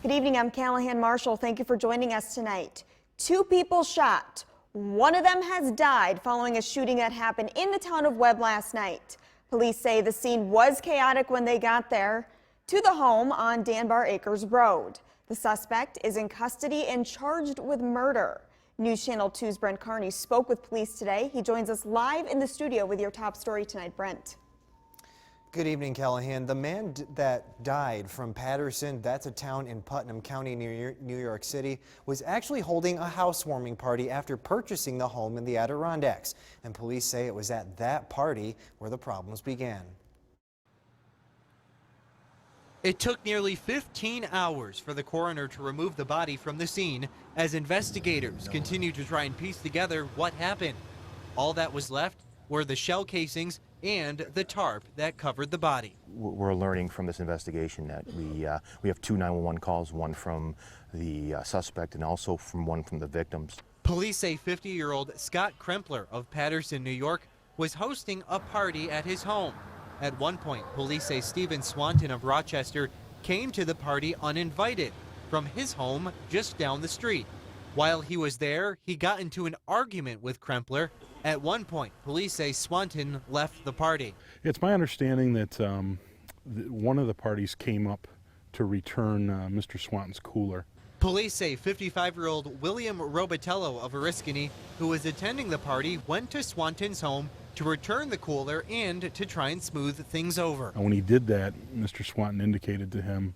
Good evening, I'm Callahan Marshall. Thank you for joining us tonight. 2 people shot. One of them has died following a shooting that happened in the town of Webb last night. Police say the scene was chaotic when they got there to the home on Danbar Acres Road. The suspect is in custody and charged with murder. News Channel 2's Brent Carney spoke with police today. He joins us live in the studio with your top story tonight, Brent. Good evening, Callahan. The man that died from Patterson, that's a town in Putnam County near New York City, was actually holding a housewarming party after purchasing the home in the Adirondacks. And police say it was at that party where the problems began. It took nearly 15 hours for the coroner to remove the body from the scene as investigators continued to try and piece together what happened. All that was left were the shell casings and the tarp that covered the body. We're learning from this investigation that we have 2 911 calls, one from the suspect and also one from the victims. Police say 50-year-old Scott Krempler of Patterson, New York, was hosting a party at his home. At one point, police say Stephen Swanton of Rochester came to the party uninvited from his home just down the street. While he was there, he got into an argument with Krempler. At one point, police say Swanton left the party. It's my understanding that one of the parties came up to return Mr. Swanton's cooler. Police say 55-year-old William Robitello of Oriskany, who was attending the party, went to Swanton's home to return the cooler and to try and smooth things over. And when he did that, Mr. Swanton indicated to him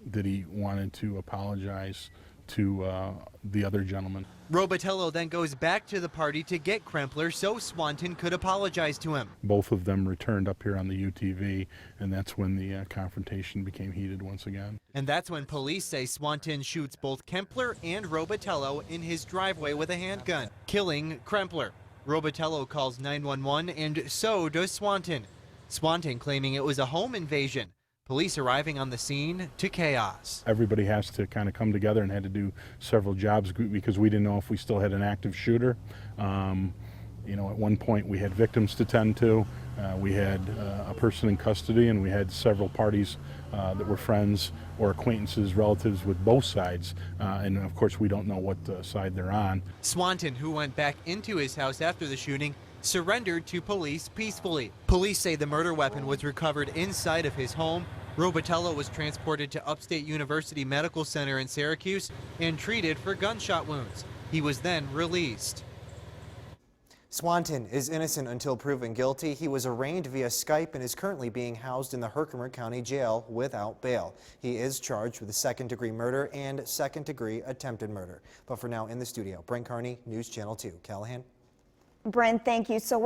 that he wanted to apologize to the other gentleman. Robitello then goes back to the party to get Krempler so Swanton could apologize to him. Both of them returned up here on the UTV, and that's when the confrontation became heated once again. And that's when police say Swanton shoots both Krempler and Robitello in his driveway with a handgun, killing Krempler. Robitello calls 911, and so does Swanton. Swanton claiming it was a home invasion. Police arriving on the scene to chaos. Everybody has to kind of come together and had to do several jobs because we didn't know if we still had an active shooter. You know, at one point we had victims to tend to. We had a person in custody, and we had several parties that were friends or acquaintances, relatives with both sides. And of course, we don't know what side they're on. Swanton, who went back into his house after the shooting, surrendered to police peacefully. Police say the murder weapon was recovered inside of his home. Robitello was transported to Upstate University Medical Center in Syracuse and treated for gunshot wounds. He was then released. Swanton is innocent until proven guilty. He was arraigned via Skype and is currently being housed in the Herkimer County Jail without bail. He is charged with second-degree murder and second-degree attempted murder. But for now, in the studio, Brent Carney, News Channel 2. Callahan? Brent, thank you. So